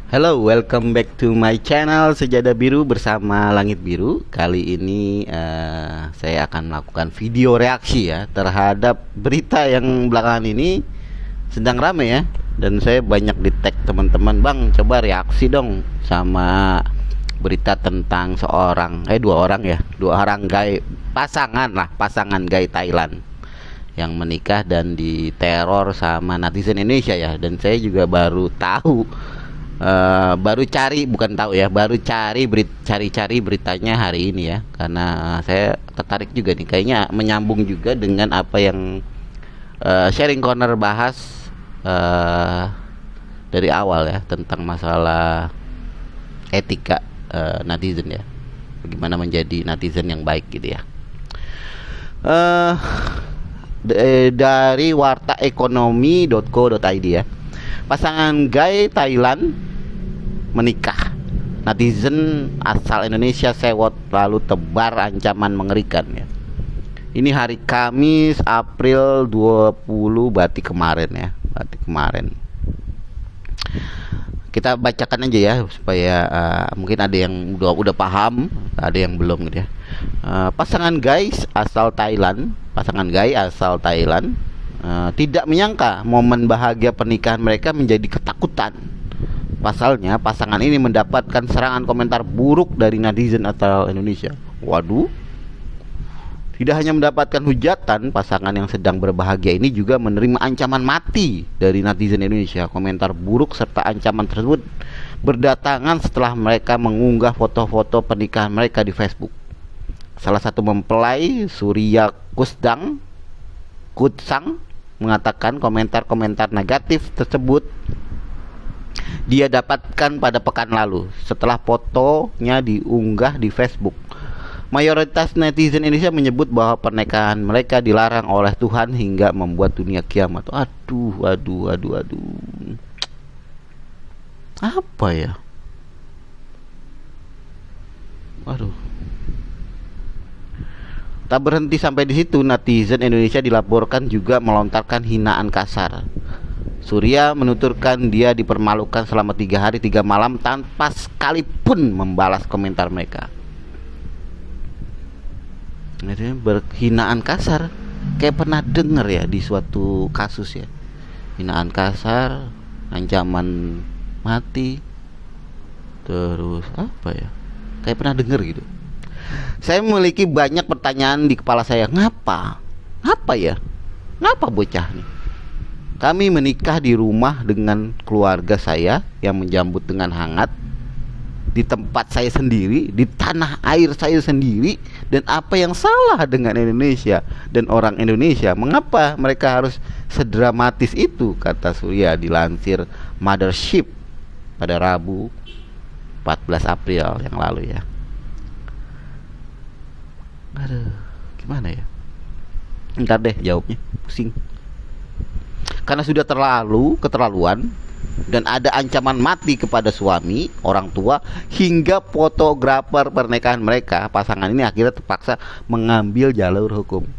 Hello, welcome back to my channel Sejadah Biru bersama Langit Biru. Kali ini saya akan melakukan video reaksi ya terhadap berita yang belakangan ini sedang rame ya. Dan saya banyak di tag teman-teman, bang coba reaksi dong sama berita tentang dua orang gay, pasangan gay Thailand yang menikah dan diteror sama netizen Indonesia ya. Dan saya juga baru tahu, baru cari beritanya hari ini ya, karena saya tertarik juga nih, kayaknya menyambung juga dengan apa yang sharing corner bahas dari awal ya, tentang masalah etika netizen ya, bagaimana menjadi netizen yang baik gitu ya. Dari wartaekonomi.co.id ya, pasangan gay Thailand menikah, netizen asal Indonesia sewot lalu tebar ancaman mengerikan ya. Ini hari Kamis April 20 berarti kemarin ya, kita bacakan aja ya supaya mungkin ada yang udah paham, ada yang belum gitu ya. Pasangan gay asal Thailand tidak menyangka momen bahagia pernikahan mereka menjadi ketakutan. Pasalnya pasangan ini mendapatkan serangan komentar buruk dari netizen asal Indonesia. Waduh. Tidak hanya mendapatkan hujatan, pasangan yang sedang berbahagia ini juga menerima ancaman mati dari netizen Indonesia. Komentar buruk serta ancaman tersebut berdatangan setelah mereka mengunggah foto-foto pernikahan mereka di Facebook. Salah satu mempelai, Surya Kutsang, mengatakan komentar-komentar negatif tersebut dia dapatkan pada pekan lalu setelah fotonya diunggah di Facebook. Mayoritas netizen Indonesia menyebut bahwa pernikahan mereka dilarang oleh Tuhan hingga membuat dunia kiamat. Aduh. Apa ya? Waduh. Tak berhenti sampai di situ, netizen Indonesia dilaporkan juga melontarkan hinaan kasar. Surya menuturkan dia dipermalukan selama 3 hari 3 malam tanpa sekalipun membalas komentar mereka. Berhinaan kasar, kayak pernah denger ya di suatu kasus ya, hinaan kasar, ancaman mati, terus apa ya, kayak pernah denger gitu. Saya memiliki banyak pertanyaan di kepala saya. Ngapa bocah nih? Kami menikah di rumah dengan keluarga saya yang menjambut dengan hangat, di tempat saya sendiri, di tanah air saya sendiri. Dan apa yang salah dengan Indonesia dan orang Indonesia? Mengapa mereka harus sedramatis itu? Kata Surya dilansir Mothership pada Rabu 14 April yang lalu ya. Aduh, gimana ya? Ntar deh jawabnya, pusing. Karena sudah keterlaluan, dan ada ancaman mati kepada suami, orang tua, hingga fotografer pernikahan mereka, pasangan ini akhirnya terpaksa mengambil jalur hukum.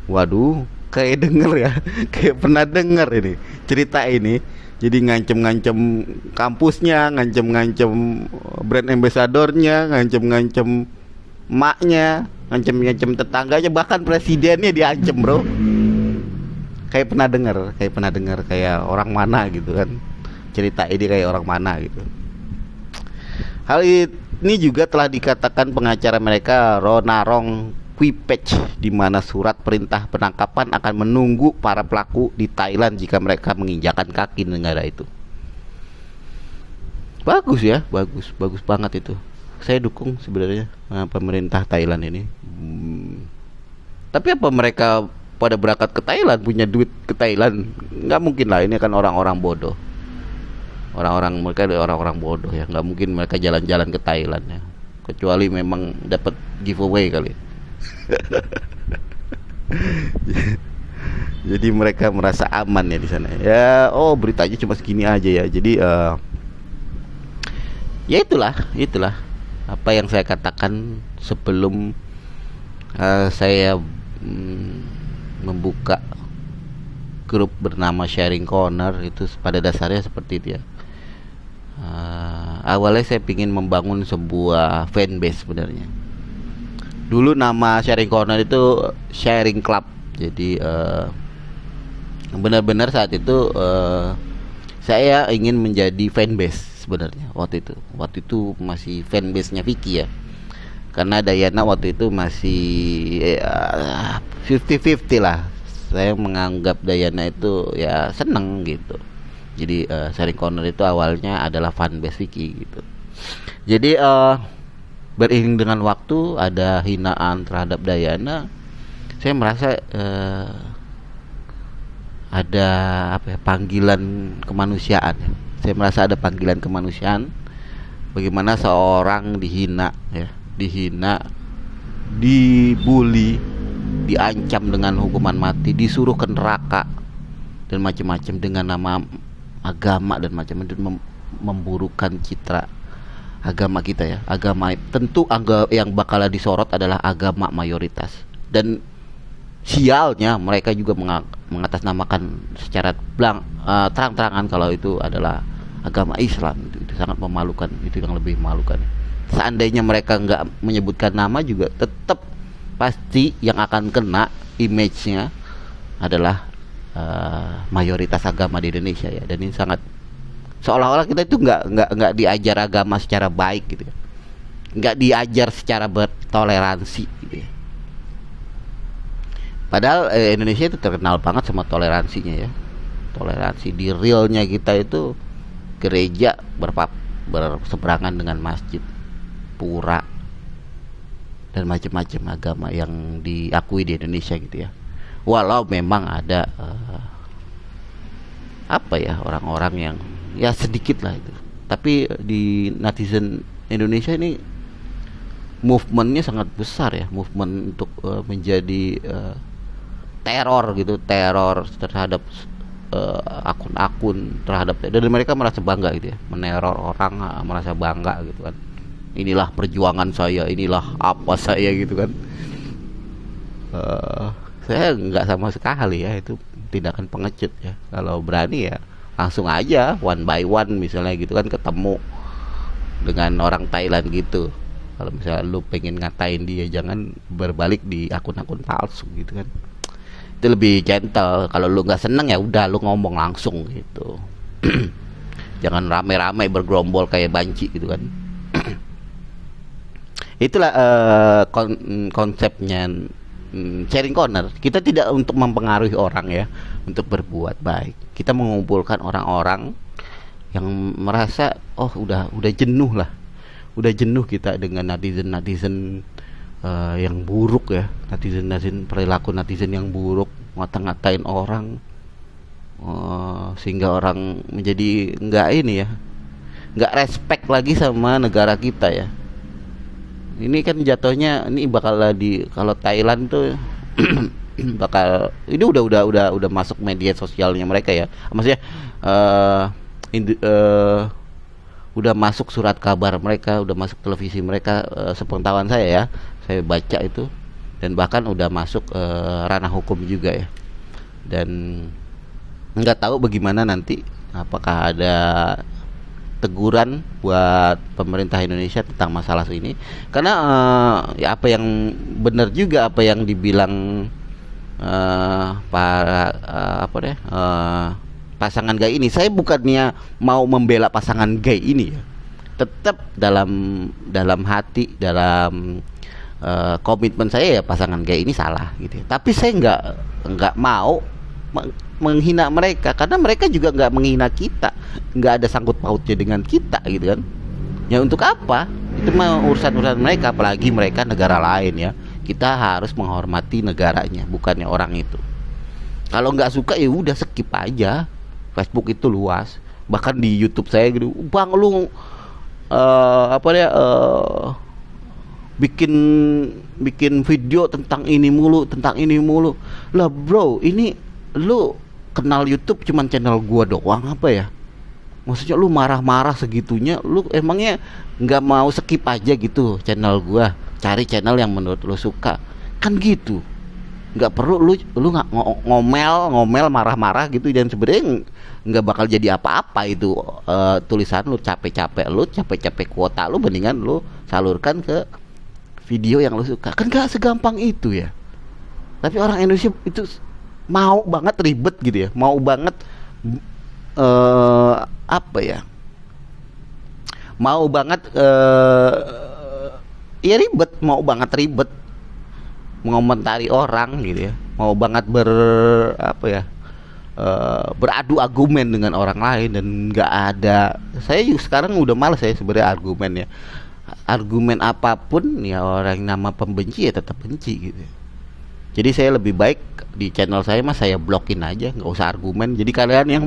Waduh, kayak denger ya, kayak pernah denger ini cerita ini. Jadi ngancem-ngancem kampusnya, ngancem-ngancem brand ambassadornya, ngancem-ngancem maknya, ngancem-ngancem tetangganya, bahkan presidennya diancem, bro. Kayak pernah dengar kayak orang mana gitu kan, cerita ini kayak orang mana gitu. Hal ini juga telah dikatakan pengacara mereka Ronarong Quipech, di mana surat perintah penangkapan akan menunggu para pelaku di Thailand jika mereka menginjakan kaki di negara itu. Bagus ya, bagus banget itu. Saya dukung sebenarnya pemerintah Thailand ini. Tapi apa mereka pada berangkat ke Thailand, punya duit ke Thailand? Nggak mungkin lah, ini kan orang-orang bodoh. Mereka orang-orang bodoh ya, nggak mungkin mereka jalan-jalan ke Thailand ya, kecuali memang dapat giveaway kali. Jadi mereka merasa aman ya di sana ya. Oh, beritanya cuma segini aja ya. Jadi ya itulah apa yang saya katakan sebelum saya membuka grup bernama Sharing Corner. Itu pada dasarnya seperti itu ya. awalnya saya ingin membangun sebuah fanbase sebenarnya. Dulu nama Sharing Corner itu Sharing Club. Jadi benar-benar saat itu saya ingin menjadi fanbase sebenarnya waktu itu. Waktu itu masih fanbase-nya Vicky ya. Karena Dayana waktu itu masih 50-50 lah. Saya menganggap Dayana itu ya seneng gitu. Jadi Sharing Corner itu awalnya adalah fanbase Vicky gitu. Jadi beriring dengan waktu ada hinaan terhadap Dayana, saya merasa ada panggilan kemanusiaan. Saya merasa ada panggilan kemanusiaan. Bagaimana seorang dihina, dibully, diancam dengan hukuman mati, disuruh ke neraka dan macam-macam dengan nama agama dan macam-macam, memburukan citra agama kita ya. Agama tentu yang bakal disorot adalah agama mayoritas, dan sialnya mereka juga mengatasnamakan secara terang-terangan kalau itu adalah agama Islam. Itu sangat memalukan, itu yang lebih memalukan. Seandainya mereka nggak menyebutkan nama juga tetap pasti yang akan kena image-nya adalah mayoritas agama di Indonesia ya. Dan ini sangat seolah-olah kita itu nggak diajar agama secara baik gitu ya, nggak diajar secara bertoleransi gitu ya. Padahal Indonesia itu terkenal banget sama toleransinya ya. Toleransi di realnya kita itu gereja berseberangan dengan masjid, pura, dan macam-macam agama yang diakui di Indonesia gitu ya. Walau memang ada orang-orang yang ya sedikit lah itu, tapi di netizen Indonesia ini movementnya sangat besar ya, movement untuk menjadi teror terhadap akun-akun terhadap, dan mereka merasa bangga gitu ya, meneror orang, merasa bangga gitu kan. Inilah perjuangan saya, inilah apa saya gitu kan. Saya nggak sama sekali ya, itu tindakan pengecut ya. Kalau berani ya langsung aja one by one misalnya gitu kan, ketemu dengan orang Thailand gitu. Kalau misalnya lu pengen ngatain dia, jangan berbalik di akun-akun palsu gitu kan. Itu lebih gentle. Kalau lu nggak seneng ya udah lu ngomong langsung gitu. Jangan rame-rame bergerombol kayak banci gitu kan. Itulah konsepnya Sharing Corner. Kita tidak untuk mempengaruhi orang ya untuk berbuat baik. Kita mengumpulkan orang-orang yang merasa udah jenuh lah. Udah jenuh kita dengan netizen yang buruk ya. Perilaku netizen yang buruk, ngata-ngatain orang, sehingga orang menjadi nggak respect lagi sama negara kita ya. Ini kan jatuhnya ini bakal kalau Thailand tuh bakal ini udah masuk media sosialnya mereka ya. Maksudnya udah masuk surat kabar mereka, udah masuk televisi mereka, sepengetahuan saya ya. Saya baca itu, dan bahkan udah masuk ranah hukum juga ya. Dan nggak tahu bagaimana nanti, apakah ada teguran buat pemerintah Indonesia tentang masalah ini. Karena ya apa yang benar juga apa yang dibilang para pasangan gay ini. Saya bukannya mau membela pasangan gay ini ya. Tetap dalam hati, dalam komitmen saya ya, pasangan gay ini salah gitu ya. Tapi saya nggak mau menghina mereka, karena mereka juga nggak menghina kita, nggak ada sangkut pautnya dengan kita gitu kan. Ya untuk apa? Itu mah urusan mereka, apalagi mereka negara lain ya. Kita harus menghormati negaranya, bukannya orang itu. Kalau nggak suka ya udah skip aja. Facebook itu luas, bahkan di YouTube saya gitu, bang lu bikin video tentang ini mulu lah bro. Ini lu kenal YouTube cuman channel gua doang apa ya? Maksudnya lu marah-marah segitunya, lu emangnya nggak mau skip aja gitu channel gua, cari channel yang menurut lu suka kan gitu. nggak perlu lu nggak ngomel marah-marah gitu, dan sebenarnya nggak bakal jadi apa-apa itu. Tulisan lu capek-capek kuota lu, mendingan lu salurkan ke video yang lu suka. Kan nggak segampang itu ya. Tapi orang Indonesia itu mau banget ribet gitu ya, mau banget apa ya, mau banget ya ribet, mau banget ribet mengomentari orang gitu ya, mau banget apa ya, beradu argumen dengan orang lain, dan nggak ada. Saya juga sekarang udah malas saya sebenarnya argumen ya, argumen apapun ya, orang nama pembenci ya tetap benci gitu. Jadi saya lebih baik di channel saya mas saya blokin aja, nggak usah argumen. Jadi kalian yang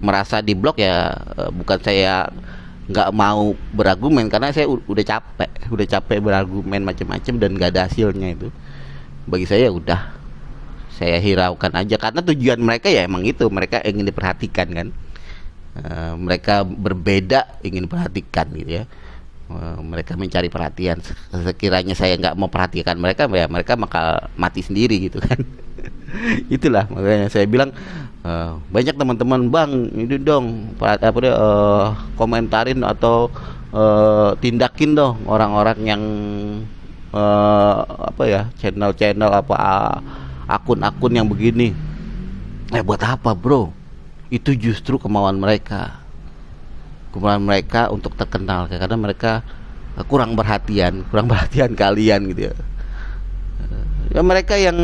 merasa di blok ya, bukan saya nggak mau berargumen, karena saya udah capek berargumen macam-macam dan nggak ada hasilnya. Itu bagi saya udah, saya hiraukan aja, karena tujuan mereka ya emang itu, mereka ingin diperhatikan kan. Mereka berbeda, ingin diperhatikan gitu ya. Mereka mencari perhatian. Sekiranya saya nggak mau perhatikan mereka, ya mereka bakal mati sendiri gitu kan. Itulah makanya saya bilang, banyak teman-teman, bang ini dong komentarin atau tindakin dong orang-orang yang apa ya, channel-channel apa, akun-akun yang begini. Buat apa bro? Itu justru kemauan mereka untuk terkenal, karena mereka kurang perhatian kalian gitu ya. Ya mereka yang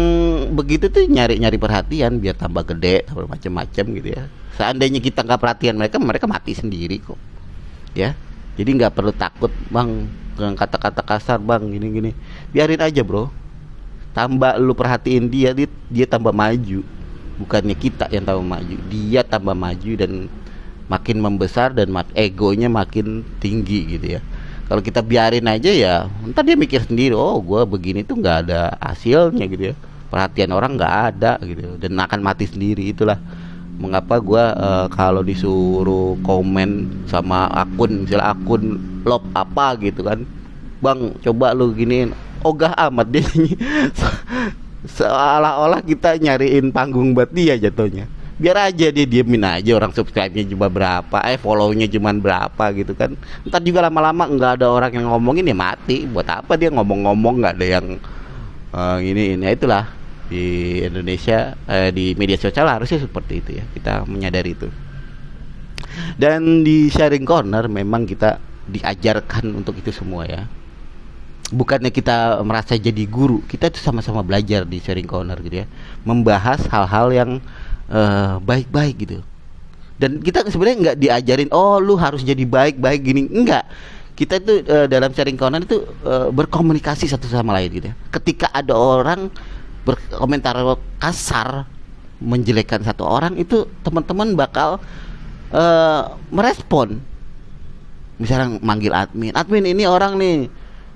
begitu tuh nyari perhatian biar tambah gede, tambah macam-macam gitu ya. Seandainya kita nggak perhatian mereka mati sendiri kok ya. Jadi nggak perlu takut bang dengan kata-kata kasar bang, gini biarin aja bro. Tambah lu perhatiin dia tambah maju, bukannya kita yang tambah maju, dia tambah maju dan makin membesar, dan egonya makin tinggi gitu ya. Kalau kita biarin aja ya, ntar dia mikir sendiri, oh gue begini tuh nggak ada hasilnya gitu ya, perhatian orang nggak ada gitu, dan akan mati sendiri. Itulah mengapa gue kalau disuruh komen sama akun, misalnya akun love apa gitu kan, bang coba lu giniin, ogah amat dia. Seolah-olah kita nyariin panggung buat dia jatuhnya. Biar aja dia diemin aja, orang subscribe-nya cuma berapa, follow-nya cuma berapa gitu kan. Ntar juga lama-lama nggak ada orang yang ngomongin ya mati. Buat apa dia ngomong-ngomong, nggak ada yang ini. Itulah di Indonesia, di media sosial harusnya seperti itu ya, kita menyadari itu. Dan di Sharing Corner memang kita diajarkan untuk itu semua ya. Bukannya kita merasa jadi guru, kita itu sama-sama belajar di Sharing Corner gitu ya, membahas hal-hal yang baik-baik gitu. Dan kita sebenarnya nggak diajarin, oh lu harus jadi baik-baik gini, enggak. Kita itu dalam Sharing Corner itu berkomunikasi satu sama lain gitu ya. Ketika ada orang berkomentar kasar menjelekkan satu orang, itu teman-teman bakal merespon. Misalnya manggil admin ini orang nih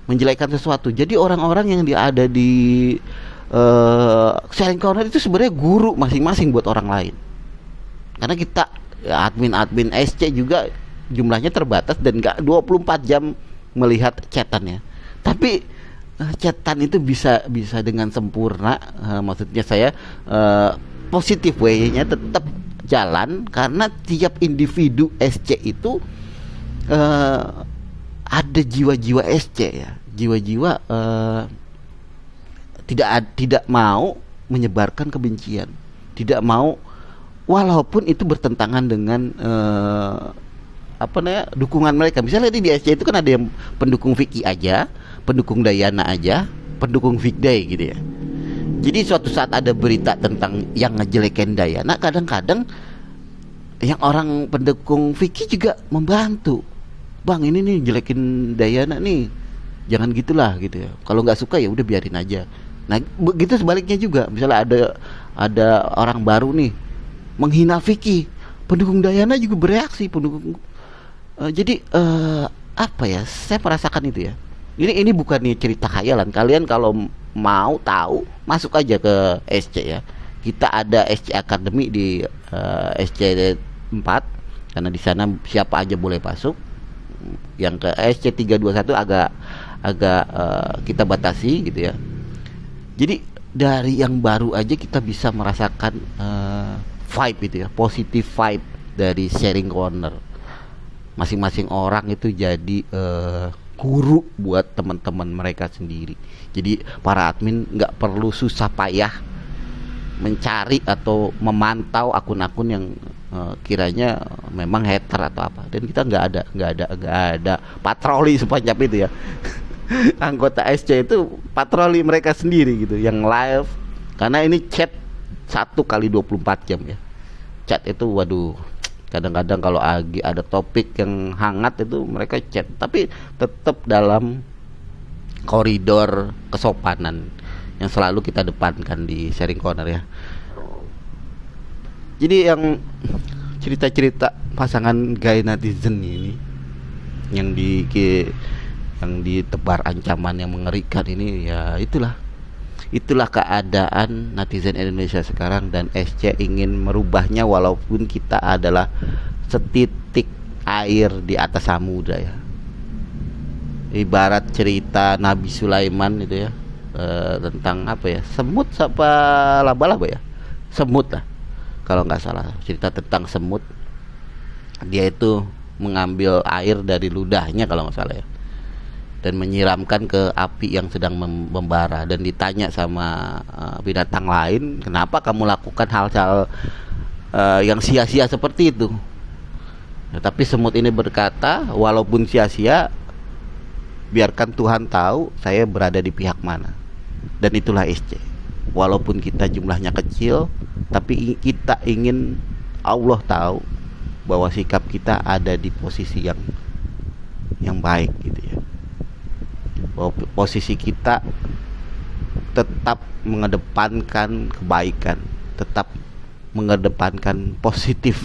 menjelekkan sesuatu. Jadi orang-orang yang ada di Sharing Corner itu sebenarnya guru masing-masing buat orang lain. Karena kita admin SC juga jumlahnya terbatas dan nggak 24 jam melihat chatannya. Tapi chatan itu bisa dengan sempurna, maksudnya saya positif way-nya tetap jalan, karena tiap individu SC itu ada jiwa-jiwa SC ya, jiwa-jiwa tidak mau menyebarkan kebencian, tidak mau, walaupun itu bertentangan dengan dukungan mereka. Misalnya di SC itu kan ada yang pendukung Vicky aja, pendukung Dayana aja, pendukung Vicday gitu ya. Jadi suatu saat ada berita tentang yang ngejelekin Dayana, kadang-kadang yang orang pendukung Vicky juga membantu. Bang ini nih jelekin Dayana nih, jangan gitulah gitu ya. Kalau nggak suka ya udah biarin aja. Nah begitu sebaliknya juga, misalnya ada orang baru nih menghina Vicky, pendukung Dayana juga bereaksi, jadi apa ya, saya merasakan itu ya. Ini bukan nih cerita khayalan. Kalian kalau mau tahu masuk aja ke SC ya. Kita ada SC Academy di SC 4, karena di sana siapa aja boleh masuk. Yang ke SC 321 agak kita batasi gitu ya. Jadi dari yang baru aja kita bisa merasakan vibe itu ya, positif vibe dari sharing corner. Masing-masing orang itu jadi guru buat teman-teman mereka sendiri. Jadi para admin nggak perlu susah payah mencari atau memantau akun-akun yang kiranya memang hater atau apa. Dan kita nggak ada patroli sepanjang itu ya. Anggota SC itu patroli mereka sendiri gitu, yang live. Karena ini chat 1 kali 24 jam ya. Chat itu waduh, kadang-kadang kalau lagi ada topik yang hangat itu mereka chat, tapi tetap dalam koridor kesopanan yang selalu kita depankan di sharing corner ya. Jadi yang cerita-cerita pasangan gay netizen ini yang ditebar ancaman yang mengerikan ini ya, itulah keadaan netizen Indonesia sekarang, dan SC ingin merubahnya walaupun kita adalah setitik air di atas samudra ya. Ibarat cerita Nabi Sulaiman itu ya, tentang apa ya, semut apa laba-laba ya, semut lah kalau nggak salah, cerita tentang semut. Dia itu mengambil air dari ludahnya kalau nggak salah ya, dan menyiramkan ke api yang sedang membara, dan ditanya sama binatang lain, kenapa kamu lakukan hal-hal yang sia-sia seperti itu. Nah, tapi semut ini berkata, walaupun sia-sia, biarkan Tuhan tahu saya berada di pihak mana. Dan itulah SC. Walaupun kita jumlahnya kecil, tapi kita ingin Allah tahu bahwa sikap kita ada di posisi yang baik gitu ya. Bahwa posisi kita tetap mengedepankan kebaikan, tetap mengedepankan positif,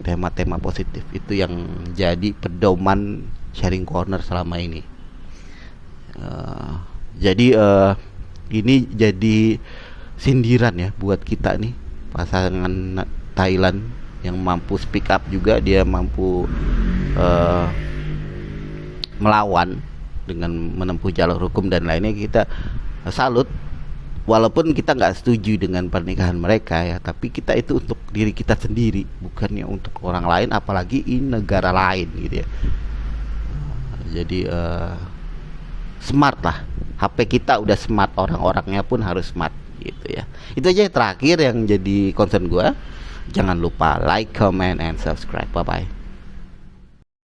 tema-tema positif. Itu yang jadi pedoman sharing corner selama ini. Jadi ini jadi sindiran ya buat kita nih, pasangan Thailand yang mampu speak up juga, dia mampu melawan dengan menempuh jalur hukum dan lainnya. Kita salut, walaupun kita nggak setuju dengan pernikahan mereka ya, tapi kita itu untuk diri kita sendiri, bukannya untuk orang lain, apalagi ini negara lain gitu ya. Jadi smart lah, HP kita udah smart, orang-orangnya pun harus smart gitu ya. Itu aja yang terakhir yang jadi concern gue. Jangan lupa like, comment, and subscribe. Bye bye.